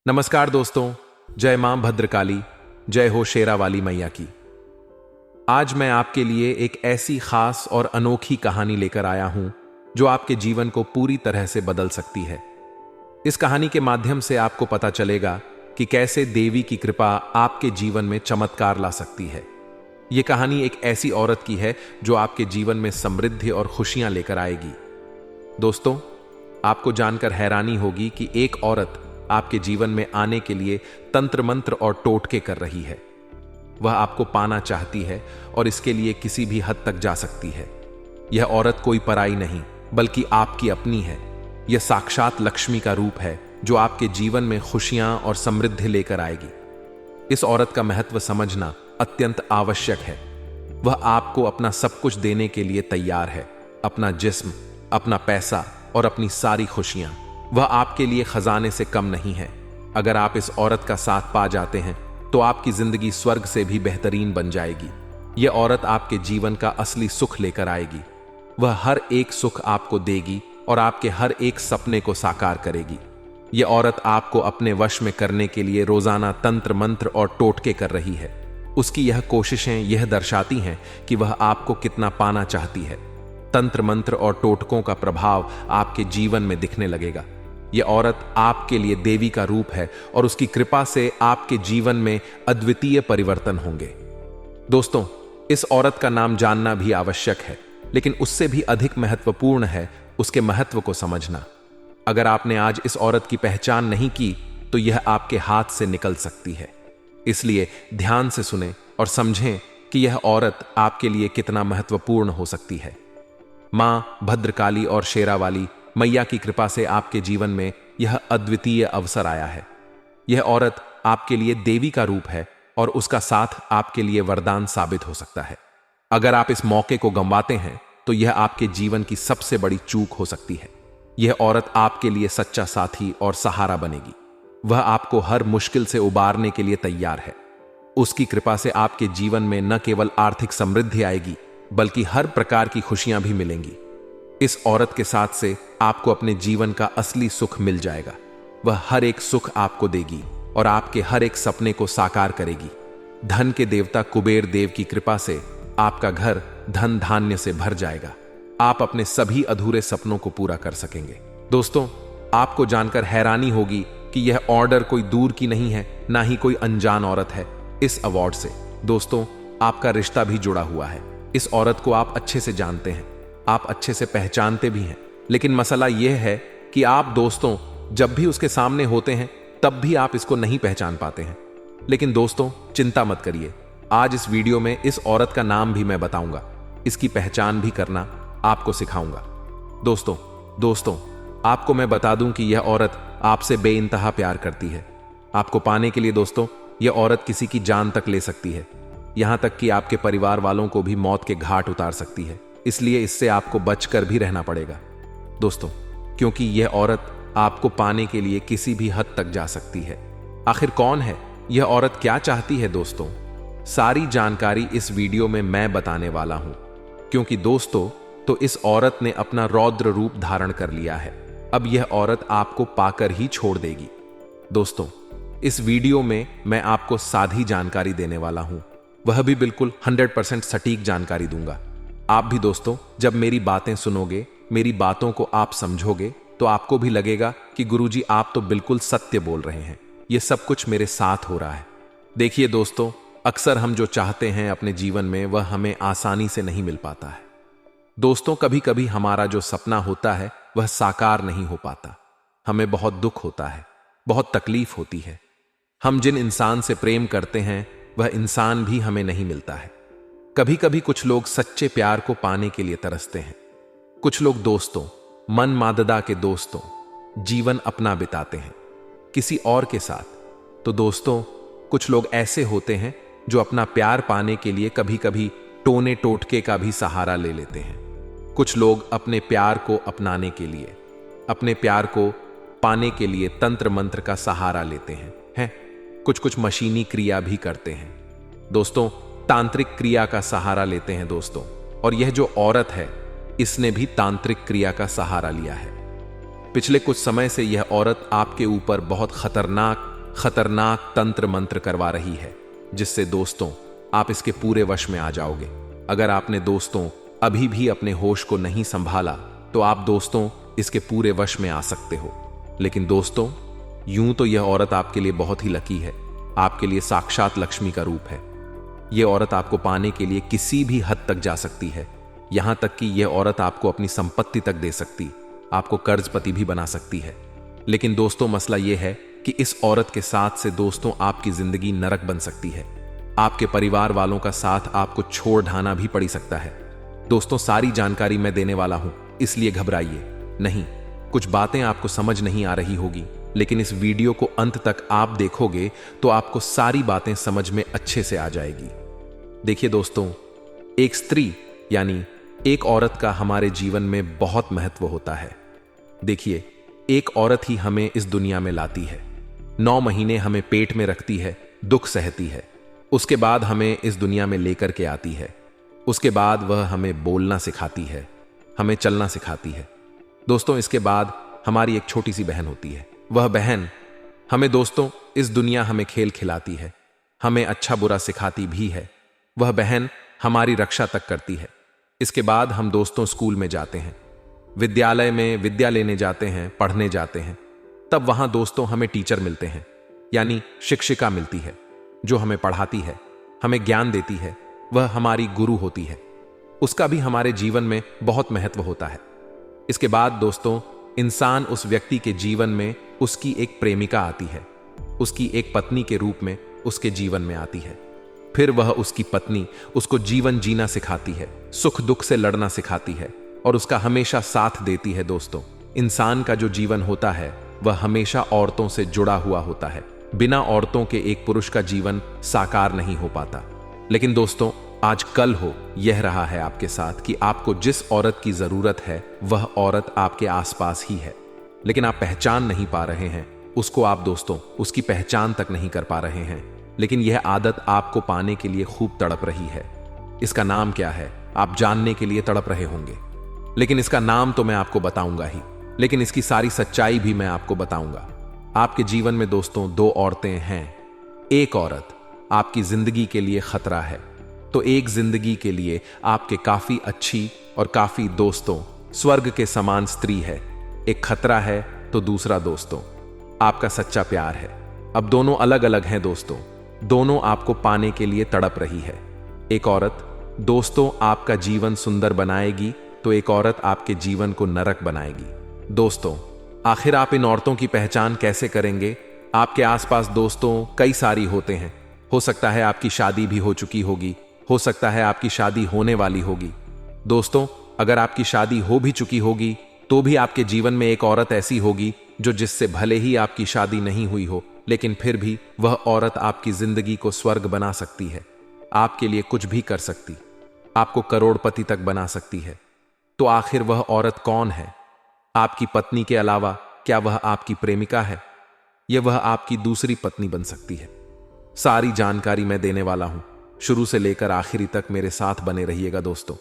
नमस्कार दोस्तों, जय मां भद्रकाली, जय हो शेरा वाली मैया की। आज मैं आपके लिए एक ऐसी खास और अनोखी कहानी लेकर आया हूं जो आपके जीवन को पूरी तरह से बदल सकती है। इस कहानी के माध्यम से आपको पता चलेगा कि कैसे देवी की कृपा आपके जीवन में चमत्कार ला सकती है। यह कहानी एक ऐसी औरत की है जो आपके जीवन में समृद्धि और खुशियां लेकर आएगी। दोस्तों, आपको जानकर हैरानी होगी कि एक औरत आपके जीवन में आने के लिए तंत्र मंत्र और टोटके कर रही है। वह आपको पाना चाहती है और इसके लिए किसी भी हद तक जा सकती है। यह औरत कोई पराई नहीं बल्कि आपकी अपनी है। यह साक्षात लक्ष्मी का रूप है जो आपके जीवन में खुशियां और समृद्धि लेकर आएगी। इस औरत का महत्व समझना अत्यंत आवश्यक है। वह आपको अपना सब कुछ देने के लिए तैयार है, अपना जिस्म, अपना पैसा और अपनी सारी खुशियां। वह आपके लिए खजाने से कम नहीं है। अगर आप इस औरत का साथ पा जाते हैं तो आपकी जिंदगी स्वर्ग से भी बेहतरीन बन जाएगी। यह औरत आपके जीवन का असली सुख लेकर आएगी। वह हर एक सुख आपको देगी और आपके हर एक सपने को साकार करेगी। यह औरत आपको अपने वश में करने के लिए रोजाना तंत्र मंत्र और टोटके कर रही है। उसकी यह कोशिशें यह दर्शाती हैं कि वह आपको कितना पाना चाहती है। तंत्र मंत्र और टोटकों का प्रभाव आपके जीवन में दिखने लगेगा। यह औरत आपके लिए देवी का रूप है और उसकी कृपा से आपके जीवन में अद्वितीय परिवर्तन होंगे। दोस्तों, इस औरत का नाम जानना भी आवश्यक है, लेकिन उससे भी अधिक महत्वपूर्ण है उसके महत्व को समझना। अगर आपने आज इस औरत की पहचान नहीं की तो यह आपके हाथ से निकल सकती है। इसलिए ध्यान से सुनें और समझें कि यह औरत आपके लिए कितना महत्वपूर्ण हो सकती है। मां भद्रकाली और शेरा वाली मैया की कृपा से आपके जीवन में यह अद्वितीय अवसर आया है। यह औरत आपके लिए देवी का रूप है और उसका साथ आपके लिए वरदान साबित हो सकता है। अगर आप इस मौके को गंवाते हैं तो यह आपके जीवन की सबसे बड़ी चूक हो सकती है। यह औरत आपके लिए सच्चा साथी और सहारा बनेगी। वह आपको हर मुश्किल से उबारने के लिए तैयार है। उसकी कृपा से आपके जीवन में न केवल आर्थिक समृद्धि आएगी बल्कि हर प्रकार की खुशियां भी मिलेंगी। इस औरत के साथ से आपको अपने जीवन का असली सुख मिल जाएगा। वह हर एक सुख आपको देगी और आपके हर एक सपने को साकार करेगी। धन के देवता कुबेर देव की कृपा से आपका घर धन धान्य से भर जाएगा। आप अपने सभी अधूरे सपनों को पूरा कर सकेंगे। दोस्तों, आपको जानकर हैरानी होगी कि यह ऑर्डर कोई दूर की नहीं है, ना ही कोई अनजान औरत है। इस अवार्ड से दोस्तों आपका रिश्ता भी जुड़ा हुआ है। इस औरत को आप अच्छे से जानते हैं, आप अच्छे से पहचानते भी हैं, लेकिन मसला यह है कि आप दोस्तों जब भी उसके सामने होते हैं तब भी आप इसको नहीं पहचान पाते हैं। लेकिन दोस्तों चिंता मत करिए, आज इस वीडियो में इस औरत का नाम भी मैं बताऊंगा, इसकी पहचान भी करना आपको सिखाऊंगा। दोस्तों आपको मैं बता दूं कि यह औरत आपसे बेइंतहा प्यार करती है। आपको पाने के लिए दोस्तों यह औरत किसी की जान तक ले सकती है, यहां तक कि आपके परिवार वालों को भी मौत के घाट उतार सकती है। इसलिए इससे आपको बचकर भी रहना पड़ेगा दोस्तों, क्योंकि यह औरत आपको पाने के लिए किसी भी हद तक जा सकती है। आखिर कौन है यह औरत, क्या चाहती है दोस्तों? सारी जानकारी इस वीडियो में मैं बताने वाला हूं, क्योंकि दोस्तों तो इस औरत ने अपना रौद्र रूप धारण कर लिया है। अब यह औरत आपको पाकर ही छोड़ देगी। दोस्तों, इस वीडियो में मैं आपको साधी जानकारी देने वाला हूं, वह भी बिल्कुल 100% सटीक जानकारी दूंगा। आप भी दोस्तों जब मेरी बातें सुनोगे, मेरी बातों को आप समझोगे तो आपको भी लगेगा कि गुरुजी आप तो बिल्कुल सत्य बोल रहे हैं, यह सब कुछ मेरे साथ हो रहा है। देखिए दोस्तों, अक्सर हम जो चाहते हैं अपने जीवन में वह हमें आसानी से नहीं मिल पाता है। दोस्तों, कभी कभी हमारा जो सपना होता है वह साकार नहीं हो पाता। हमें बहुत दुख होता है, बहुत तकलीफ होती है। हम जिन इंसान से प्रेम करते हैं वह इंसान भी हमें नहीं मिलता है। कभी कभी कुछ लोग सच्चे प्यार को पाने के लिए तरसते हैं। कुछ लोग दोस्तों, मन माददा के दोस्तों, जीवन अपना बिताते हैं किसी और के साथ। तो दोस्तों कुछ लोग ऐसे होते हैं जो अपना प्यार पाने के लिए कभी कभी टोने टोटके का भी सहारा ले लेते हैं। कुछ लोग अपने प्यार को अपनाने के लिए, अपने प्यार को पाने के लिए तंत्र मंत्र का सहारा लेते हैं। कुछ मशीनी क्रिया भी करते हैं दोस्तों, तांत्रिक क्रिया का सहारा लेते हैं दोस्तों। और यह जो औरत है इसने भी तांत्रिक क्रिया का सहारा लिया है। पिछले कुछ समय से यह औरत आपके ऊपर बहुत खतरनाक खतरनाक तंत्र मंत्र करवा रही है, जिससे दोस्तों आप इसके पूरे वश में आ जाओगे। अगर आपने दोस्तों अभी भी अपने होश को नहीं संभाला तो आप दोस्तों इसके पूरे वश में आ सकते हो। लेकिन दोस्तों, यूं तो यह औरत आपके लिए बहुत ही लकी है, आपके लिए साक्षात लक्ष्मी का रूप है। यह औरत आपको पाने के लिए किसी भी हद तक जा सकती है, यहां तक कि यह औरत आपको अपनी संपत्ति तक दे सकती, आपको कर्जपति भी बना सकती है। लेकिन दोस्तों, मसला यह है कि इस औरत के साथ से दोस्तों आपकी जिंदगी नरक बन सकती है। आपके परिवार वालों का साथ आपको छोड़ ढाना भी पड़ सकता है। दोस्तों, सारी जानकारी मैं देने वाला हूं, इसलिए घबराइए नहीं। कुछ बातें आपको समझ नहीं आ रही होगी, लेकिन इस वीडियो को अंत तक आप देखोगे तो आपको सारी बातें समझ में अच्छे से आ जाएगी। देखिए दोस्तों, एक स्त्री यानी एक औरत का हमारे जीवन में बहुत महत्व होता है। देखिए, एक औरत ही हमें इस दुनिया में लाती है, 9 महीने हमें पेट में रखती है, दुख सहती है, उसके बाद हमें इस दुनिया में लेकर के आती है। उसके बाद वह हमें बोलना सिखाती है, हमें चलना सिखाती है। दोस्तों, इसके बाद हमारी एक छोटी सी बहन होती है। वह बहन हमें दोस्तों इस दुनिया हमें खेल खिलाती है, हमें अच्छा बुरा सिखाती भी है। वह बहन हमारी रक्षा तक करती है। इसके बाद हम दोस्तों स्कूल में जाते हैं, विद्यालय में विद्या लेने जाते हैं, पढ़ने जाते हैं। तब वहां दोस्तों हमें टीचर मिलते हैं, यानी शिक्षिका मिलती है, जो हमें पढ़ाती है, हमें ज्ञान देती है। वह हमारी गुरु होती है, उसका भी हमारे जीवन में बहुत महत्व होता है। इसके बाद दोस्तों, इंसान उस व्यक्ति के जीवन में उसकी एक प्रेमिका आती है, उसकी एक पत्नी के रूप में उसके जीवन में आती है। फिर वह उसकी पत्नी उसको जीवन जीना सिखाती है, सुख दुख से लड़ना सिखाती है और उसका हमेशा साथ देती है। दोस्तों, इंसान का जो जीवन होता है वह हमेशा औरतों से जुड़ा हुआ होता है। बिना औरतों के एक पुरुष का जीवन साकार नहीं हो पाता। लेकिन दोस्तों, आज कल हो यह रहा है आपके साथ कि आपको जिस औरत की जरूरत है वह औरत आपके आसपास ही है, लेकिन आप पहचान नहीं पा रहे हैं उसको। आप दोस्तों उसकी पहचान तक नहीं कर पा रहे हैं, लेकिन यह आदत आपको पाने के लिए खूब तड़प रही है। इसका नाम क्या है आप जानने के लिए तड़प रहे होंगे, लेकिन इसका नाम तो मैं आपको बताऊंगा ही, लेकिन इसकी सारी सच्चाई भी मैं आपको बताऊंगा। आपके जीवन में दोस्तों 2 औरतें हैं। एक औरत आपकी जिंदगी के लिए खतरा है, तो एक जिंदगी के लिए आपके काफी अच्छी और काफी दोस्तों स्वर्ग के समान स्त्री है। एक खतरा है तो दूसरा दोस्तों आपका सच्चा प्यार है। अब दोनों अलग अलग हैं दोस्तों, दोनों आपको पाने के लिए तड़प रही है। एक औरत दोस्तों आपका जीवन सुंदर बनाएगी, तो एक औरत आपके जीवन को नरक बनाएगी। दोस्तों, आखिर आप इन औरतों की पहचान कैसे करेंगे? आपके आसपास दोस्तों कई सारी होते हैं। हो सकता है आपकी शादी भी हो चुकी होगी, हो सकता है आपकी शादी होने वाली होगी। दोस्तों, अगर आपकी शादी हो भी चुकी होगी तो भी आपके जीवन में एक औरत ऐसी होगी जो जिससे भले ही आपकी शादी नहीं हुई हो, लेकिन फिर भी वह औरत आपकी जिंदगी को स्वर्ग बना सकती है, आपके लिए कुछ भी कर सकती, आपको करोड़पति तक बना सकती है। तो आखिर वह औरत कौन है? आपकी पत्नी के अलावा क्या वह आपकी प्रेमिका है, या वह आपकी दूसरी पत्नी बन सकती है? सारी जानकारी मैं देने वाला हूं, शुरू से लेकर आखिरी तक मेरे साथ बने रहिएगा दोस्तों।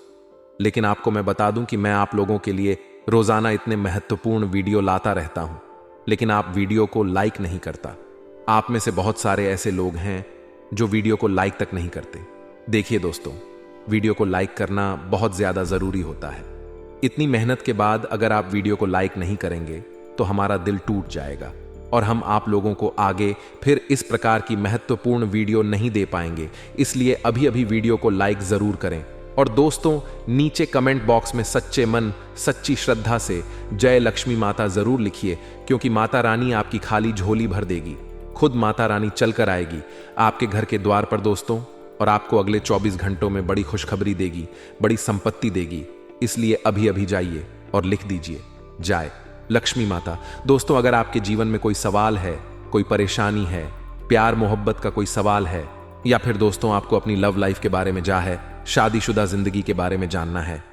लेकिन आपको मैं बता दूं कि मैं आप लोगों के लिए रोजाना इतने महत्वपूर्ण वीडियो लाता रहता हूं, लेकिन आप वीडियो को लाइक नहीं करता। आप में से बहुत सारे ऐसे लोग हैं जो वीडियो को लाइक तक नहीं करते। देखिए दोस्तों, वीडियो को लाइक करना बहुत ज्यादा जरूरी होता है। इतनी मेहनत के बाद अगर आप वीडियो को लाइक नहीं करेंगे तो हमारा दिल टूट जाएगा और हम आप लोगों को आगे फिर इस प्रकार की महत्वपूर्ण वीडियो नहीं दे पाएंगे। इसलिए अभी अभी वीडियो को लाइक जरूर करें और दोस्तों नीचे कमेंट बॉक्स में सच्चे मन सच्ची श्रद्धा से जय लक्ष्मी माता जरूर लिखिए, क्योंकि माता रानी आपकी खाली झोली भर देगी। खुद माता रानी चलकर आएगी आपके घर के द्वार पर दोस्तों, और आपको अगले 24 घंटों में बड़ी खुशखबरी देगी, बड़ी संपत्ति देगी। इसलिए अभी अभी जाइए और लिख दीजिए जय लक्ष्मी माता। दोस्तों, अगर आपके जीवन में कोई सवाल है, कोई परेशानी है, प्यार मोहब्बत का कोई सवाल है, या फिर दोस्तों आपको अपनी लव लाइफ के बारे में शादीशुदा जिंदगी के बारे में जानना है,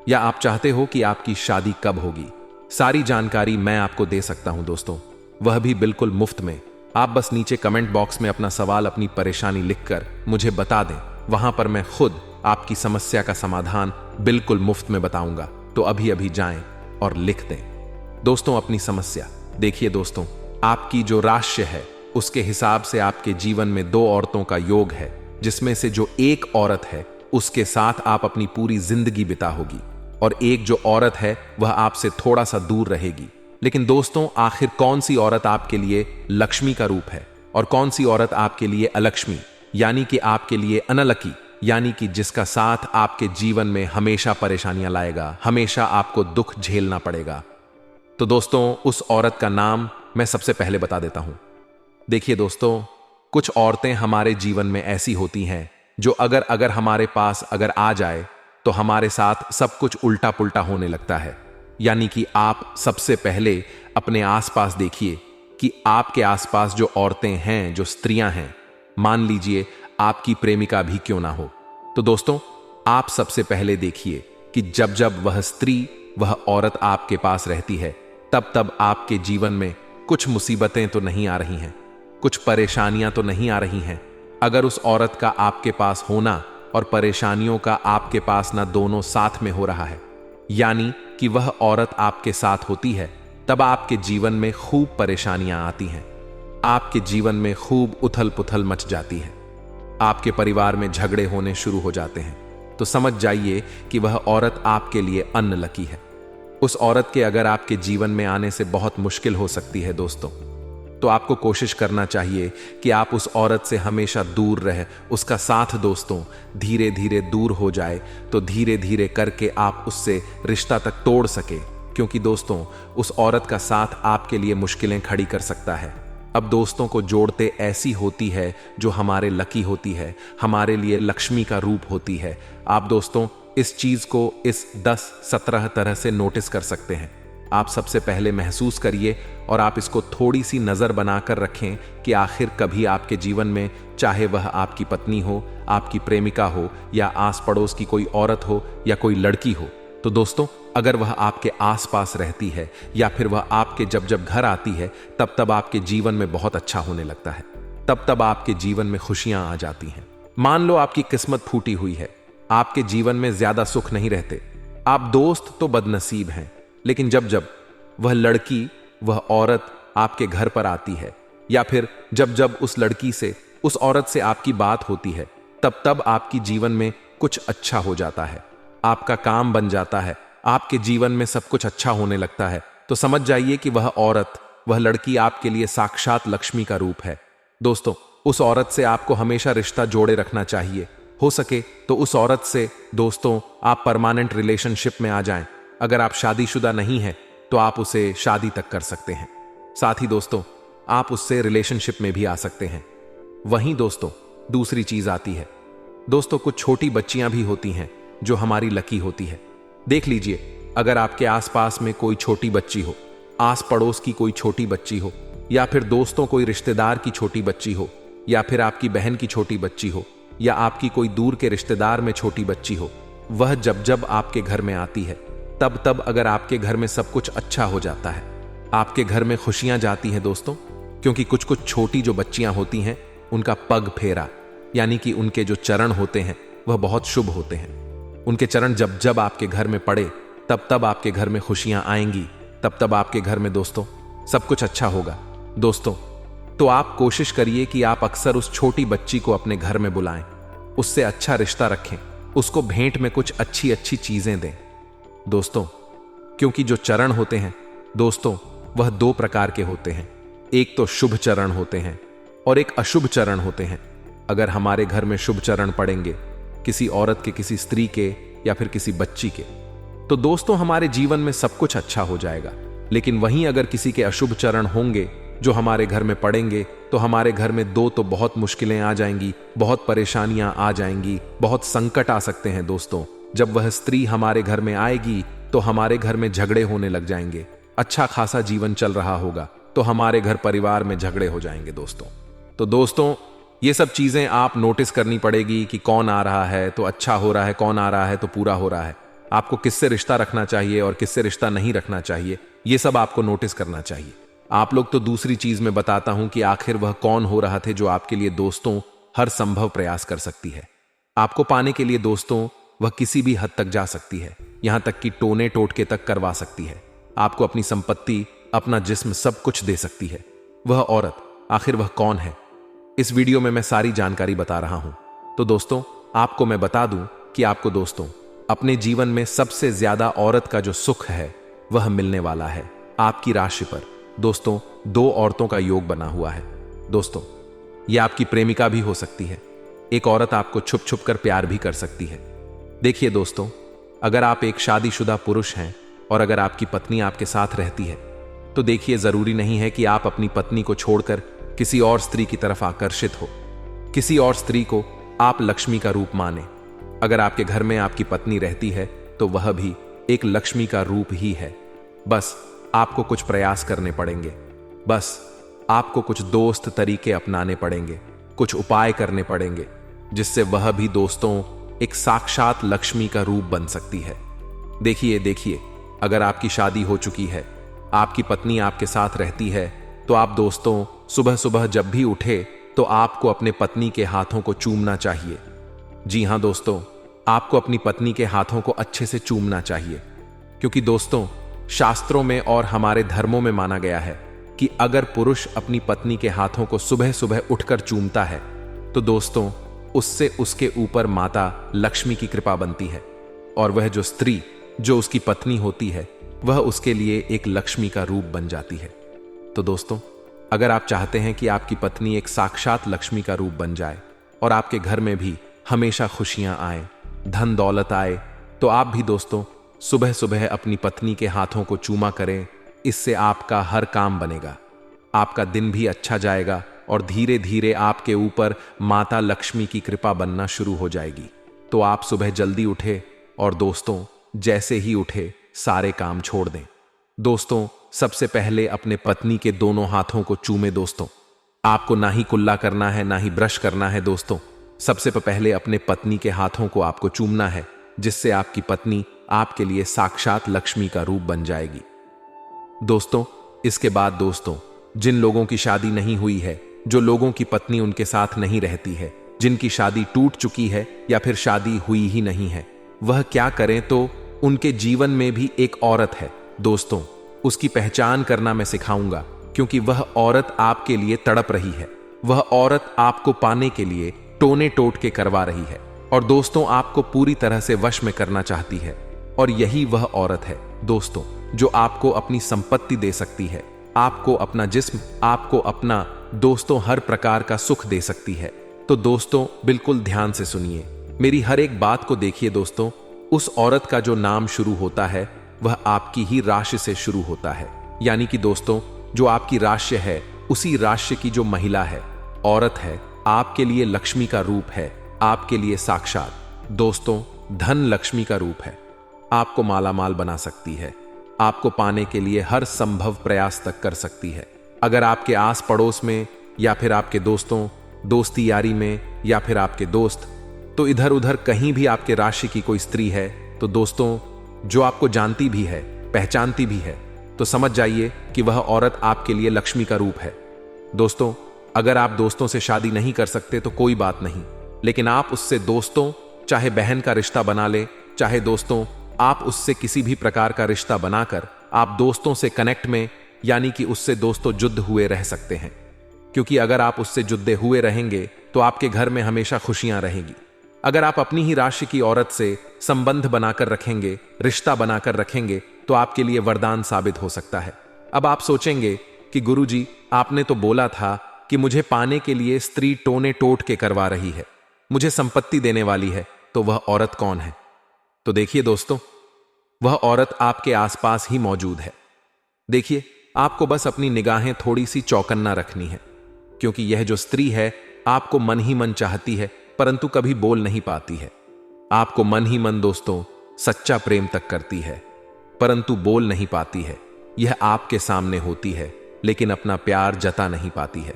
या आप चाहते हो कि आपकी शादी कब होगी, सारी जानकारी मैं आपको दे सकता हूं दोस्तों, वह भी बिल्कुल मुफ्त में। आप बस नीचे कमेंट बॉक्स में अपना सवाल अपनी परेशानी लिखकर मुझे बता दें, वहां पर मैं खुद आपकी समस्या का समाधान बिल्कुल मुफ्त में बताऊंगा। तो अभी अभी जाएं और लिख दें दोस्तों अपनी समस्या। देखिए दोस्तों, आपकी जो राशि है उसके हिसाब से आपके जीवन में दो औरतों का योग है, जिसमें से जो एक औरत है उसके साथ आप अपनी पूरी जिंदगी बिता होगी, और एक जो औरत है वह आपसे थोड़ा सा दूर रहेगी। लेकिन दोस्तों, आखिर कौन सी औरत आपके लिए लक्ष्मी का रूप है और कौन सी औरत आपके लिए अलक्ष्मी, यानी कि आपके लिए अनलकी, यानी कि जिसका साथ आपके जीवन में हमेशा परेशानियां लाएगा, हमेशा आपको दुख झेलना पड़ेगा? तो दोस्तों, उस औरत का नाम मैं सबसे पहले बता देता हूं। देखिए दोस्तों, कुछ औरतें हमारे जीवन में ऐसी होती हैं जो अगर हमारे पास अगर आ जाए तो हमारे साथ सब कुछ उल्टा पुल्टा होने लगता है। यानी कि आप सबसे पहले अपने आसपास देखिए कि आपके आसपास जो औरतें हैं, जो स्त्रियां हैं, मान लीजिए आपकी प्रेमिका भी क्यों ना हो, तो दोस्तों आप सबसे पहले देखिए कि जब जब वह स्त्री, वह औरत आपके पास रहती है, तब तब आपके जीवन में कुछ मुसीबतें तो नहीं आ रही हैं, कुछ परेशानियां तो नहीं आ रही हैं। अगर उस औरत का आपके पास होना और परेशानियों का आपके पास ना दोनों साथ में हो रहा है, यानी कि वह औरत आपके साथ होती है, तब आपके जीवन में खूब परेशानियां आती हैं, आपके जीवन में खूब उथल पुथल मच जाती है, आपके परिवार में झगड़े होने शुरू हो जाते हैं। तो समझ जाइए कि वह औरत आपके लिए अनलकी है। उस औरत के अगर आपके जीवन में आने से बहुत मुश्किल हो सकती है दोस्तों, तो आपको कोशिश करना चाहिए कि आप उस औरत से हमेशा दूर रहे, उसका साथ दोस्तों धीरे धीरे दूर हो जाए, तो धीरे धीरे करके आप उससे रिश्ता तक तोड़ सके, क्योंकि दोस्तों उस औरत का साथ आपके लिए मुश्किलें खड़ी कर सकता है। अब दोस्तों को जोड़ते ऐसी होती है जो हमारे लकी होती है, हमारे लिए लक्ष्मी का रूप होती है। आप दोस्तों इस चीज को इस 10-17 तरह से नोटिस कर सकते हैं। आप सबसे पहले महसूस करिए और आप इसको थोड़ी सी नजर बनाकर रखें कि आखिर कभी आपके जीवन में, चाहे वह आपकी पत्नी हो, आपकी प्रेमिका हो, या आस पड़ोस की कोई औरत हो या कोई लड़की हो, तो दोस्तों अगर वह आपके आसपास रहती है या फिर वह आपके जब जब घर आती है, तब तब आपके जीवन में बहुत अच्छा होने लगता है, तब तब आपके जीवन में खुशियां आ जाती हैं। मान लो आपकी किस्मत फूटी हुई है, आपके जीवन में ज्यादा सुख नहीं रहते, आप दोस्त तो बदनसीब हैं, लेकिन जब जब वह लड़की, वह औरत आपके घर पर आती है, या फिर जब जब उस लड़की से, उस औरत से आपकी बात होती है, तब तब आपकी जीवन में कुछ अच्छा हो जाता है, आपका काम बन जाता है, आपके जीवन में सब कुछ अच्छा होने लगता है। तो समझ जाइए कि वह औरत, वह लड़की आपके लिए साक्षात लक्ष्मी का रूप है। दोस्तों उस औरत से आपको हमेशा रिश्ता जोड़े रखना चाहिए। हो सके तो उस औरत से दोस्तों आप परमानेंट रिलेशनशिप में आ जाएं। अगर आप शादीशुदा नहीं हैं तो आप उसे शादी तक कर सकते हैं। साथ ही दोस्तों आप उससे रिलेशनशिप में भी आ सकते हैं। वहीं दोस्तों दूसरी चीज आती है, दोस्तों कुछ छोटी बच्चियां भी होती हैं जो हमारी लकी होती है। देख लीजिए, अगर आपके आसपास में कोई छोटी बच्ची हो, आस पड़ोस की कोई छोटी बच्ची हो, या फिर दोस्तों कोई रिश्तेदार की छोटी बच्ची हो, या फिर आपकी बहन की छोटी बच्ची हो, या आपकी कोई दूर के रिश्तेदार में छोटी बच्ची हो, वह जब जब आपके घर में आती है, तब तब अगर आपके घर में सब कुछ अच्छा हो जाता है, आपके घर में खुशियां जाती हैं दोस्तों। क्योंकि कुछ कुछ छोटी जो बच्चियां होती हैं, उनका पग फेरा, यानी कि उनके जो चरण होते हैं वह बहुत शुभ होते हैं। उनके चरण जब जब आपके घर में पड़े, तब तब आपके घर में खुशियां आएंगी, तब तब आपके घर में दोस्तों सब कुछ अच्छा होगा। दोस्तों तो आप कोशिश करिए कि आप अक्सर उस छोटी बच्ची को अपने घर में बुलाएं, उससे अच्छा रिश्ता रखें, उसको भेंट में कुछ अच्छी अच्छी चीजें दें दोस्तों। क्योंकि जो चरण होते हैं दोस्तों वह दो प्रकार के होते हैं, एक तो शुभ चरण होते हैं और एक अशुभ चरण होते हैं। अगर हमारे घर में शुभ चरण पड़ेंगे, किसी औरत के, किसी स्त्री के, या फिर किसी बच्ची के, तो दोस्तों हमारे जीवन में सब कुछ अच्छा हो जाएगा। लेकिन वहीं अगर किसी के अशुभ चरण होंगे जो हमारे घर में पड़ेंगे, तो हमारे घर में दो तो बहुत मुश्किलें आ जाएंगी, बहुत परेशानियां आ जाएंगी, बहुत संकट आ सकते हैं दोस्तों। जब वह स्त्री हमारे घर में आएगी तो हमारे घर में झगड़े होने लग जाएंगे। अच्छा खासा जीवन चल रहा होगा तो हमारे घर परिवार में झगड़े हो जाएंगे दोस्तों। तो दोस्तों ये सब चीजें आप नोटिस करनी पड़ेगी कि कौन आ रहा है तो अच्छा हो रहा है, कौन आ रहा है तो पूरा हो रहा है, आपको किससे रिश्ता रखना चाहिए और किससे रिश्ता नहीं रखना चाहिए, ये सब आपको नोटिस करना चाहिए। आप लोग तो दूसरी चीज में बताता हूं कि आखिर वह कौन हो रहा थे जो आपके लिए दोस्तों हर संभव प्रयास कर सकती है। आपको पाने के लिए दोस्तों वह किसी भी हद तक जा सकती है, यहां तक कि टोने टोटके तक करवा सकती है, आपको अपनी संपत्ति, अपना जिस्म सब कुछ दे सकती है। वह औरत आखिर वह कौन है। इस वीडियो में मैं सारी जानकारी बता रहा हूं। तो दोस्तों, आपको मैं बता दूं कि आपको दोस्तों अपने जीवन में सबसे ज्यादा औरत का जो सुख है वह मिलने वाला है आपकी राशि पर। दोस्तों, 2 औरतों का योग बना हुआ है। दोस्तों, यह आपकी प्रेमिका भी हो सकती है। एक औरत आपको छुप छुप कर प्यार भी कर सकती है। देखिए दोस्तों, अगर आप एक शादीशुदा पुरुष हैं और अगर आपकी पत्नी आपके साथ रहती है, तो देखिए जरूरी नहीं है कि आप अपनी पत्नी को छोड़कर किसी और स्त्री की तरफ आकर्षित हो। किसी और स्त्री को आप लक्ष्मी का रूप माने। अगर आपके घर में आपकी पत्नी रहती है तो वह भी एक लक्ष्मी का रूप ही है। बस आपको कुछ प्रयास करने पड़ेंगे। बस आपको कुछ दोस्त तरीके अपनाने पड़ेंगे, कुछ उपाय करने पड़ेंगे, जिससे वह भी दोस्तों एक साक्षात लक्ष्मी का रूप बन सकती है। देखिए, अगर आपकी शादी हो चुकी है, आपकी पत्नी आपके साथ रहती है, तो आप दोस्तों सुबह सुबह जब भी उठे तो आपको अपने पत्नी के हाथों को चूमना चाहिए। जी हां दोस्तों, आपको अपनी पत्नी के हाथों को अच्छे से चूमना चाहिए, क्योंकि दोस्तों शास्त्रों में और हमारे धर्मों में माना गया है कि अगर पुरुष अपनी पत्नी के हाथों को सुबह सुबह उठकर चूमता है तो दोस्तों उससे उसके ऊपर माता लक्ष्मी की कृपा बनती है, और वह जो स्त्री जो उसकी पत्नी होती है वह उसके लिए एक लक्ष्मी का रूप बन जाती है। तो दोस्तों, अगर आप चाहते हैं कि आपकी पत्नी एक साक्षात लक्ष्मी का रूप बन जाए और आपके घर में भी हमेशा खुशियां आए, धन दौलत आए, तो आप भी दोस्तों सुबह सुबह अपनी पत्नी के हाथों को चूमा करें। इससे आपका हर काम बनेगा, आपका दिन भी अच्छा जाएगा और धीरे धीरे आपके ऊपर माता लक्ष्मी की कृपा बनना शुरू हो जाएगी। तो आप सुबह जल्दी उठे और दोस्तों जैसे ही उठे सारे काम छोड़ दें। दोस्तों, सबसे पहले अपने पत्नी के दोनों हाथों को चूमे। दोस्तों, आपको ना ही कुल्ला करना है ना ही ब्रश करना है। दोस्तों, सबसे पहले अपने पत्नी के हाथों को आपको चूमना है, जिससे आपकी पत्नी आपके लिए साक्षात लक्ष्मी का रूप बन जाएगी। दोस्तों, इसके बाद दोस्तों जिन लोगों की शादी नहीं हुई है, जो लोगों की पत्नी उनके साथ नहीं रहती है, जिनकी शादी टूट चुकी है या फिर शादी हुई ही नहीं है, वह क्या करें? तो उनके जीवन में भी एक औरत है। दोस्तों, उसकी पहचान करना मैं सिखाऊंगा, क्योंकि वह औरत आपके लिए तड़प रही है। वह औरत आपको पाने के लिए टोने टोट के करवा रही है और दोस्तों आपको पूरी तरह से वश में करना चाहती है। और यही वह औरत है दोस्तों जो आपको अपनी संपत्ति दे सकती है, आपको अपना जिस्म, आपको अपना दोस्तों हर प्रकार का सुख दे सकती है। तो दोस्तों बिल्कुल ध्यान से सुनिए, मेरी हर एक बात को देखिए। दोस्तों, उस औरत का जो नाम शुरू होता है वह आपकी ही राशि से शुरू होता है। यानी कि दोस्तों जो आपकी राशि है, उसी राशि की जो महिला है, औरत है, आपके लिए लक्ष्मी का रूप है, आपके लिए साक्षात दोस्तों धन लक्ष्मी का रूप है। आपको मालामाल बना सकती है, आपको पाने के लिए हर संभव प्रयास तक कर सकती है। अगर आपके आस पड़ोस में या फिर आपके दोस्तों दोस्ती यारी में या फिर आपके दोस्त, तो इधर उधर कहीं भी आपके राशि की कोई स्त्री है, तो दोस्तों जो आपको जानती भी है, पहचानती भी है, तो समझ जाइए कि वह औरत आपके लिए लक्ष्मी का रूप है। दोस्तों, अगर आप दोस्तों से शादी नहीं कर सकते तो कोई बात नहीं, लेकिन आप उससे दोस्तों चाहे बहन का रिश्ता बना ले, चाहे दोस्तों आप उससे किसी भी प्रकार का रिश्ता बनाकर आप दोस्तों से कनेक्ट में, यानी कि उससे दोस्तों जुड़ हुए रह सकते हैं। क्योंकि अगर आप उससे जुड़े हुए रहेंगे तो आपके घर में हमेशा खुशियां रहेंगी। अगर आप अपनी ही राशि की औरत से संबंध बनाकर रखेंगे, रिश्ता बनाकर रखेंगे, तो आपके लिए वरदान साबित हो सकता है। अब आप सोचेंगे कि गुरुजी आपने तो बोला था कि मुझे पाने के लिए स्त्री टोने टोट के करवा रही है, मुझे संपत्ति देने वाली है, तो वह औरत कौन है? तो देखिए दोस्तों, वह औरत आपके आसपास ही मौजूद है। देखिए, आपको बस अपनी निगाहें थोड़ी सी चौकन्ना रखनी है, क्योंकि यह जो स्त्री है आपको मन ही मन चाहती है, परंतु कभी बोल नहीं पाती है। आपको मन ही मन दोस्तों सच्चा प्रेम तक करती है, परंतु बोल नहीं पाती है। यह आपके सामने होती है लेकिन अपना प्यार जता नहीं पाती है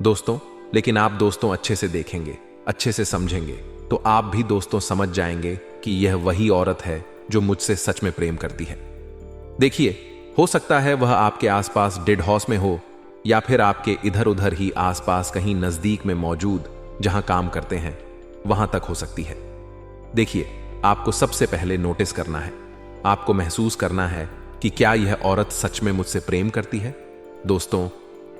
दोस्तों। लेकिन आप दोस्तों अच्छे से देखेंगे, अच्छे से समझेंगे, तो आप भी दोस्तों समझ जाएंगे कि यह वही औरत है जो मुझसे सच में प्रेम करती है। देखिए, हो सकता है वह आपके आसपास डेड हाउस में हो, या फिर आपके इधर उधर ही आसपास कहीं नजदीक में मौजूद जहां काम करते हैं वहां तक हो सकती है। देखिए, आपको सबसे पहले नोटिस करना है, आपको महसूस करना है कि क्या यह औरत सच में मुझसे प्रेम करती है। दोस्तों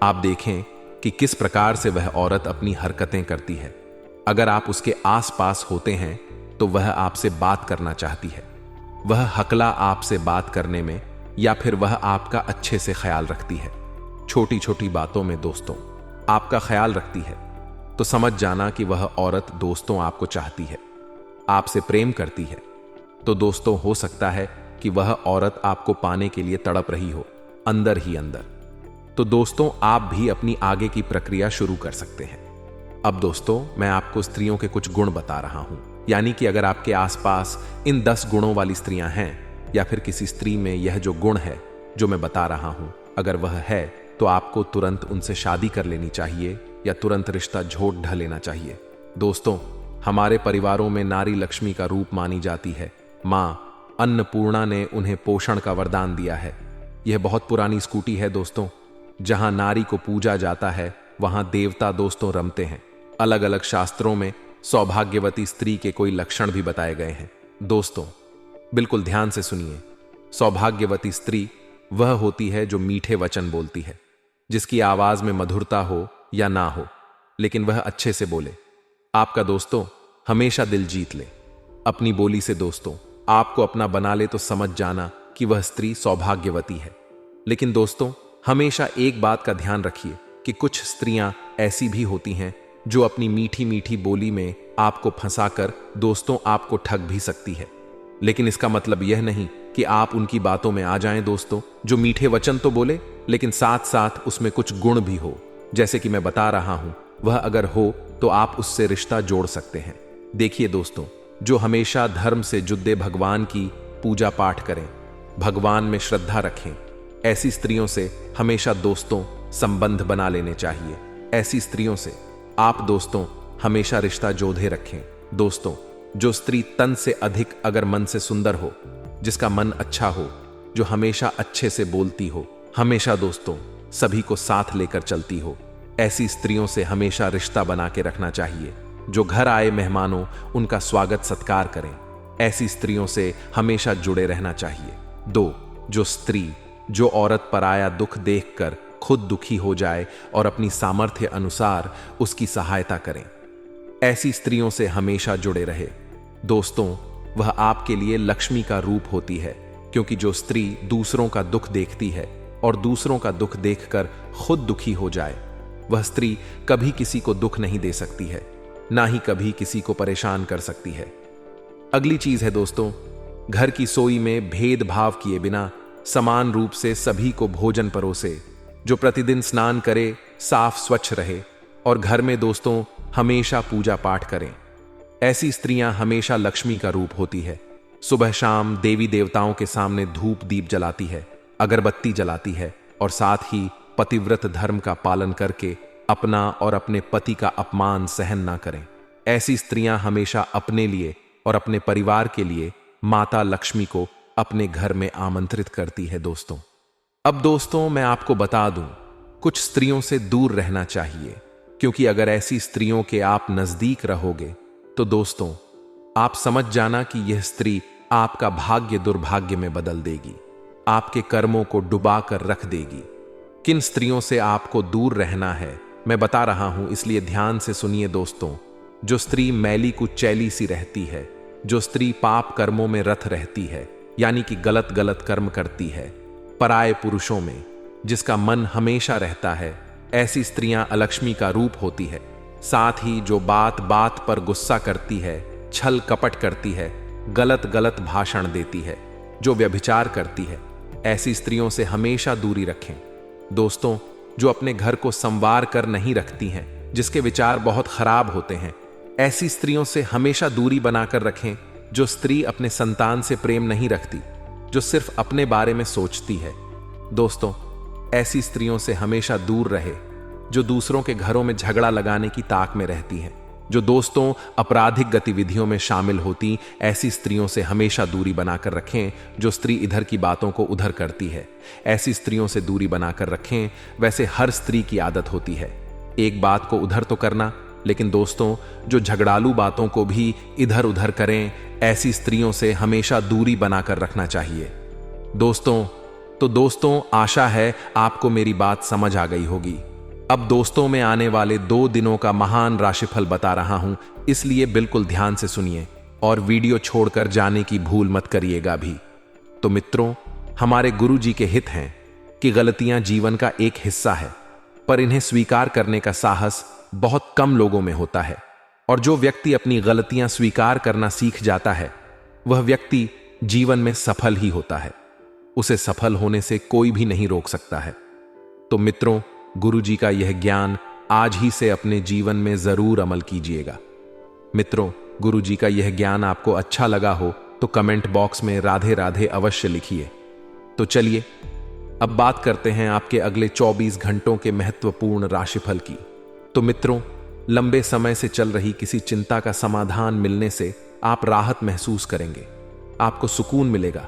आप देखें कि किस प्रकार से वह औरत अपनी हरकतें करती है। अगर आप उसके आसपास होते हैं तो वह आपसे बात करना चाहती है। वह हकला आपसे बात करने में, या फिर वह आपका अच्छे से ख्याल रखती है। छोटी छोटी बातों में दोस्तों आपका ख्याल रखती है तो समझ जाना कि वह औरत दोस्तों आपको चाहती है, आपसे प्रेम करती है। तो दोस्तों हो सकता है कि वह औरत आपको पाने के लिए तड़प रही हो, अंदर ही अंदर। तो दोस्तों आप भी अपनी आगे की प्रक्रिया शुरू कर सकते हैं। अब दोस्तों मैं आपको स्त्रियों के कुछ गुण बता रहा हूं, यानी कि अगर आपके आसपास इन 10 गुणों वाली स्त्रियां हैं, या फिर किसी स्त्री में यह जो गुण है जो मैं बता रहा हूं अगर वह है, तो आपको तुरंत उनसे शादी कर लेनी चाहिए या तुरंत रिश्ता झोट ढा लेना चाहिए। दोस्तों हमारे परिवारों में नारी लक्ष्मी का रूप मानी जाती है। माँ अन्नपूर्णा ने उन्हें पोषण का वरदान दिया है। यह बहुत पुरानी स्कूटी है दोस्तों। जहां नारी को पूजा जाता है वहां देवता दोस्तों रमते हैं। अलग अलग शास्त्रों में सौभाग्यवती स्त्री के कोई लक्षण भी बताए गए हैं। दोस्तों बिल्कुल ध्यान से सुनिए। सौभाग्यवती स्त्री वह होती है जो मीठे वचन बोलती है, जिसकी आवाज में मधुरता हो या ना हो, लेकिन वह अच्छे से बोले। आपका दोस्तों हमेशा दिल जीत ले अपनी बोली से। दोस्तों आपको अपना बना ले तो समझ जाना कि वह स्त्री सौभाग्यवती है। लेकिन दोस्तों हमेशा एक बात का ध्यान रखिए कि कुछ स्त्रियां ऐसी भी होती हैं जो अपनी मीठी मीठी बोली में आपको फंसाकर दोस्तों आपको ठग भी सकती है। लेकिन इसका मतलब यह नहीं कि आप उनकी बातों में आ जाएं दोस्तों। जो मीठे वचन तो बोले लेकिन साथ साथ उसमें कुछ गुण भी हो, जैसे कि मैं बता रहा हूं, वह अगर हो तो आप उससे रिश्ता जोड़ सकते हैं। देखिए दोस्तों, जो हमेशा धर्म से जुड़े भगवान की पूजा पाठ करें, भगवान में श्रद्धा रखें, ऐसी स्त्रियों से हमेशा दोस्तों संबंध बना लेने चाहिए। ऐसी स्त्रियों से आप दोस्तों हमेशा रिश्ता जोड़े रखें। दोस्तों जो स्त्री तन से अधिक अगर मन से सुंदर हो, जिसका मन अच्छा हो, जो हमेशा अच्छे से बोलती हो, हमेशा दोस्तों सभी को साथ लेकर चलती हो, ऐसी स्त्रियों से हमेशा रिश्ता बना के रखना चाहिए। जो घर आए मेहमानों उनका स्वागत सत्कार करें, ऐसी स्त्रियों से हमेशा जुड़े रहना चाहिए। 2 जो औरत पराया दुख देखकर खुद दुखी हो जाए और अपनी सामर्थ्य अनुसार उसकी सहायता करें, ऐसी स्त्रियों से हमेशा जुड़े रहे। दोस्तों वह आपके लिए लक्ष्मी का रूप होती है, क्योंकि जो स्त्री दूसरों का दुख देखती है और दूसरों का दुख देखकर खुद दुखी हो जाए, वह स्त्री कभी किसी को दुख नहीं दे सकती है, ना ही कभी किसी को परेशान कर सकती है। अगली चीज है दोस्तों, घर की सोई में भेदभाव किए बिना समान रूप से सभी को भोजन परोसे, जो प्रतिदिन स्नान करे, साफ स्वच्छ रहे और घर में दोस्तों हमेशा पूजा पाठ करें। ऐसी स्त्रियां हमेशा लक्ष्मी का रूप होती है। सुबह शाम देवी देवताओं के सामने धूप दीप जलाती है, अगरबत्ती जलाती है और साथ ही पतिव्रत धर्म का पालन करके अपना और अपने पति का अपमान सहन ना करें। ऐसी स्त्रियां हमेशा अपने लिए और अपने परिवार के लिए माता लक्ष्मी को अपने घर में आमंत्रित करती है। दोस्तों अब दोस्तों मैं आपको बता दूं, कुछ स्त्रियों से दूर रहना चाहिए, क्योंकि अगर ऐसी स्त्रियों के आप नजदीक रहोगे तो दोस्तों आप समझ जाना कि यह स्त्री आपका भाग्य दुर्भाग्य में बदल देगी, आपके कर्मों को डुबा कर रख देगी। किन स्त्रियों से आपको दूर रहना है मैं बता रहा हूं, इसलिए ध्यान से सुनिए दोस्तों। जो स्त्री मैली कुचैली सी रहती है, जो स्त्री पाप कर्मों में रत रहती है, यानी कि गलत गलत कर्म करती है, पराये पुरुषों में जिसका मन हमेशा रहता है, ऐसी स्त्रियां अलक्ष्मी का रूप होती है। साथ ही जो बात बात पर गुस्सा करती है, छल कपट करती है, गलत गलत भाषण देती है, जो व्यभिचार करती है, ऐसी स्त्रियों से हमेशा दूरी रखें। दोस्तों जो अपने घर को संवार कर नहीं रखती हैं, जिसके विचार बहुत खराब होते हैं, ऐसी स्त्रियों से हमेशा दूरी बनाकर रखें। जो स्त्री अपने संतान से प्रेम नहीं रखती, जो सिर्फ अपने बारे में सोचती है, दोस्तों ऐसी स्त्रियों से हमेशा दूर रहे। जो दूसरों के घरों में झगड़ा लगाने की ताक में रहती हैं, जो दोस्तों आपराधिक गतिविधियों में शामिल होती, ऐसी स्त्रियों से हमेशा दूरी बनाकर रखें। जो स्त्री इधर की बातों को उधर करती है, ऐसी स्त्रियों से दूरी बनाकर रखें। वैसे हर स्त्री की आदत होती है एक बात को उधर तो करना, लेकिन दोस्तों जो झगड़ालू बातों को भी इधर उधर करें, ऐसी स्त्रियों से हमेशा दूरी बनाकर रखना चाहिए। दोस्तों आशा है आपको मेरी बात समझ आ गई होगी। अब दोस्तों में आने वाले 2 दिनों का महान राशिफल बता रहा हूं, इसलिए बिल्कुल ध्यान से सुनिए और वीडियो छोड़कर जाने की भूल मत करिएगा भी। तो मित्रों, हमारे गुरु जी के हित हैं कि गलतियां जीवन का एक हिस्सा है, पर इन्हें स्वीकार करने का साहस बहुत कम लोगों में होता है। और जो व्यक्ति अपनी गलतियां स्वीकार करना सीख जाता है, वह व्यक्ति जीवन में सफल ही होता है। उसे सफल होने से कोई भी नहीं रोक सकता है। तो मित्रों, गुरु जी का यह ज्ञान आज ही से अपने जीवन में जरूर अमल कीजिएगा। मित्रों, गुरु जी का यह ज्ञान आपको अच्छा लगा हो तो कमेंट बॉक्स में राधे राधे अवश्य लिखिए। तो चलिए अब बात करते हैं आपके अगले 24 घंटों के महत्वपूर्ण राशिफल की। तो मित्रों, लंबे समय से चल रही किसी चिंता का समाधान मिलने से आप राहत महसूस करेंगे, आपको सुकून मिलेगा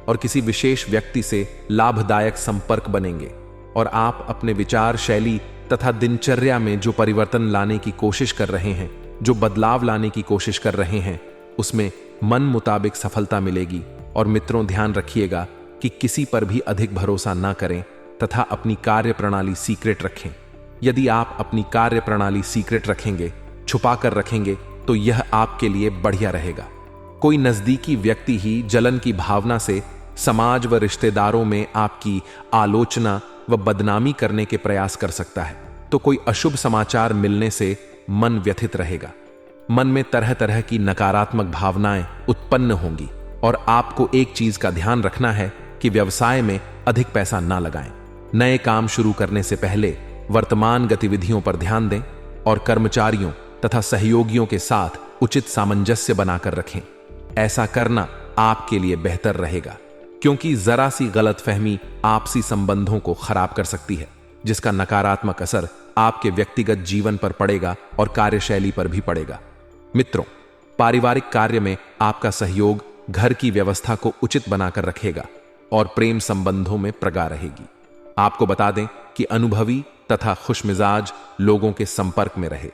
और किसी विशेष व्यक्ति से लाभदायक संपर्क बनेंगे और आप अपने विचार शैली तथा दिनचर्या में जो परिवर्तन लाने की कोशिश कर रहे हैं, जो बदलाव लाने की कोशिश कर रहे हैं, उसमें मन मुताबिक सफलता मिलेगी। और मित्रों, ध्यान रखिएगा कि किसी पर भी अधिक भरोसा ना करें तथा अपनी कार्य प्रणाली सीक्रेट रखें। यदि आप अपनी कार्य प्रणाली सीक्रेट रखेंगे, छुपा कर रखेंगे, तो यह आपके लिए बढ़िया रहेगा। कोई नजदीकी व्यक्ति ही जलन की भावना से समाज व रिश्तेदारों में आपकी आलोचना व बदनामी करने के प्रयास कर सकता है। तो कोई अशुभ समाचार मिलने से मन व्यथित रहेगा, मन में तरह तरह की नकारात्मक भावनाएं उत्पन्न होंगी। और आपको एक चीज का ध्यान रखना है कि व्यवसाय में अधिक पैसा ना लगाएं। नए काम शुरू करने से पहले वर्तमान गतिविधियों पर ध्यान दें और कर्मचारियों तथा सहयोगियों के साथ उचित सामंजस्य बनाकर रखें। ऐसा करना आपके लिए बेहतर रहेगा, क्योंकि जरा सी गलतफहमी आपसी संबंधों को खराब कर सकती है, जिसका नकारात्मक असर आपके व्यक्तिगत जीवन पर पड़ेगा और कार्यशैली पर भी पड़ेगा। मित्रों, पारिवारिक कार्य में आपका सहयोग घर की व्यवस्था को उचित बनाकर रखेगा और प्रेम संबंधों में प्रगाढ़ रहेगी। आपको बता दें कि अनुभवी तथा खुशमिजाज लोगों के संपर्क में रहे,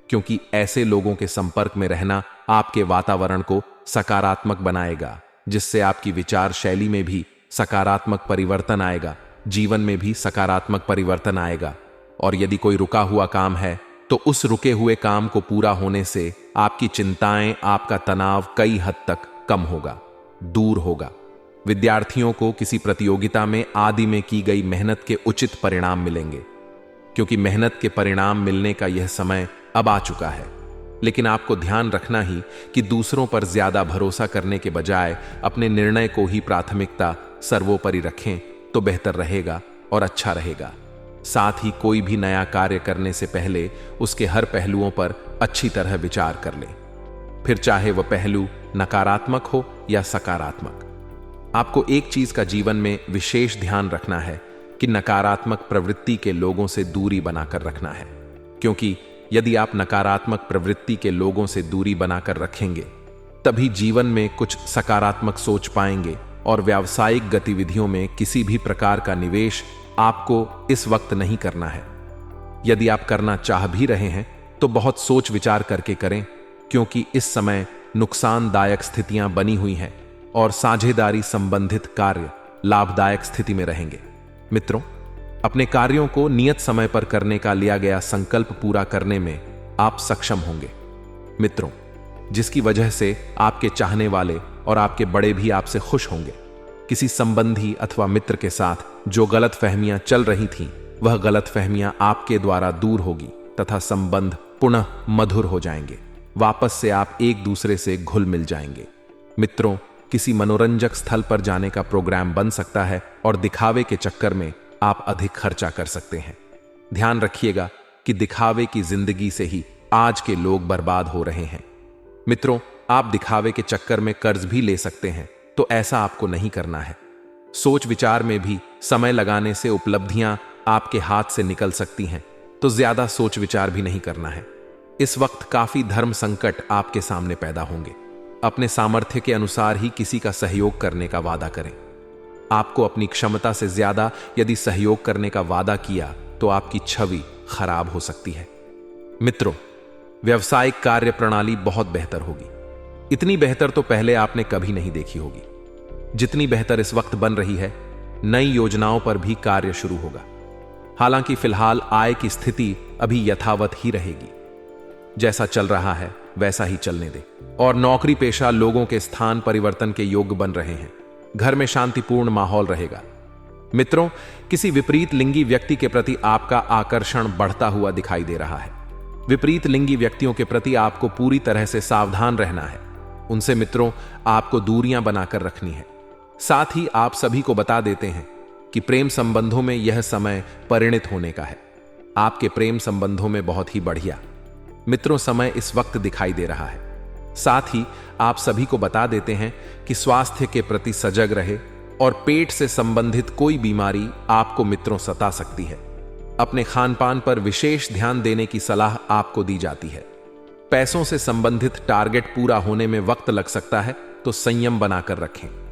क्योंकि ऐसे लोगों के संपर्क में रहना आपके वातावरण को सकारात्मक बनाएगा, जिससे आपकी विचार शैली में भी सकारात्मक परिवर्तन आएगा, जीवन में भी सकारात्मक परिवर्तन आएगा। और यदि कोई रुका हुआ काम है, तो उस रुके हुए काम को पूरा होने से आपकी चिंताएं, आपका तनाव कई हद तक कम होगा, दूर होगा। विद्यार्थियों को किसी प्रतियोगिता में आदि में की गई मेहनत के उचित परिणाम मिलेंगे, क्योंकि मेहनत के परिणाम मिलने का यह समय अब आ चुका है। लेकिन आपको ध्यान रखना ही कि दूसरों पर ज्यादा भरोसा करने के बजाय अपने निर्णय को ही प्राथमिकता सर्वोपरि रखें तो बेहतर रहेगा और अच्छा रहेगा। साथ ही कोई भी नया कार्य करने से पहले उसके हर पहलुओं पर अच्छी तरह विचार कर लें, फिर चाहे वह पहलू नकारात्मक हो या सकारात्मक। आपको एक चीज का जीवन में विशेष ध्यान रखना है कि नकारात्मक प्रवृत्ति के लोगों से दूरी बनाकर रखना है, क्योंकि यदि आप नकारात्मक प्रवृत्ति के लोगों से दूरी बनाकर रखेंगे, तभी जीवन में कुछ सकारात्मक सोच पाएंगे और व्यावसायिक गतिविधियों में किसी भी प्रकार का निवेश आपको इस वक्त नहीं करना है। यदि आप करना चाह भी रहे हैं तो बहुत सोच विचार करके करें, क्योंकि इस समय नुकसानदायक स्थितियां बनी हुई हैं और साझेदारी संबंधित कार्य लाभदायक स्थिति में रहेंगे। मित्रों, अपने कार्यों को नियत समय पर करने का लिया गया संकल्प पूरा करने में आप सक्षम होंगे। मित्रों, जिसकी वजह से आपके चाहने वाले और आपके बड़े भी आपसे खुश होंगे। किसी संबंधी अथवा मित्र के साथ जो गलतफहमियां चल रही थीं, वह गलतफहमियां आपके द्वारा दूर होगी तथा संबंध पुनः मधुर हो जाएंगे। वापस से आप एक दूसरे से घुल मिल जाएंगे। मित्रों, किसी मनोरंजक स्थल पर जाने का प्रोग्राम बन सकता है और दिखावे के चक्कर में आप अधिक खर्चा कर सकते हैं। ध्यान रखिएगा कि दिखावे की जिंदगी से ही आज के लोग बर्बाद हो रहे हैं। मित्रों, आप दिखावे के चक्कर में कर्ज भी ले सकते हैं, तो ऐसा आपको नहीं करना है। सोच विचार में भी समय लगाने से उपलब्धियां आपके हाथ से निकल सकती हैं, तो ज्यादा सोच विचार भी नहीं करना है। इस वक्त काफी धर्म संकट आपके सामने पैदा होंगे। अपने सामर्थ्य के अनुसार ही किसी का सहयोग करने का वादा करें। आपको अपनी क्षमता से ज्यादा यदि सहयोग करने का वादा किया तो आपकी छवि खराब हो सकती है। मित्रों, व्यावसायिक कार्य प्रणाली बहुत बेहतर होगी। इतनी बेहतर तो पहले आपने कभी नहीं देखी होगी जितनी बेहतर इस वक्त बन रही है। नई योजनाओं पर भी कार्य शुरू होगा। हालांकि फिलहाल आय की स्थिति अभी यथावत ही रहेगी। जैसा चल रहा है वैसा ही चलने दे। और नौकरी पेशा लोगों के स्थान परिवर्तन के योग्य बन रहे हैं। घर में शांतिपूर्ण माहौल रहेगा। मित्रों, किसी विपरीत लिंगी व्यक्ति के प्रति आपका आकर्षण बढ़ता हुआ दिखाई दे रहा है। विपरीत लिंगी व्यक्तियों के प्रति आपको पूरी तरह से सावधान रहना है। उनसे मित्रों आपको दूरियां बनाकर रखनी है। साथ ही आप सभी को बता देते हैं कि प्रेम संबंधों में यह समय परिणित होने का है। आपके प्रेम संबंधों में बहुत ही बढ़िया मित्रों समय इस वक्त दिखाई दे रहा है। साथ ही आप सभी को बता देते हैं कि स्वास्थ्य के प्रति सजग रहे और पेट से संबंधित कोई बीमारी आपको मित्रों सता सकती है। अपने खानपान पर विशेष ध्यान देने की सलाह आपको दी जाती है। पैसों से संबंधित टारगेट पूरा होने में वक्त लग सकता है, तो संयम बनाकर रखें।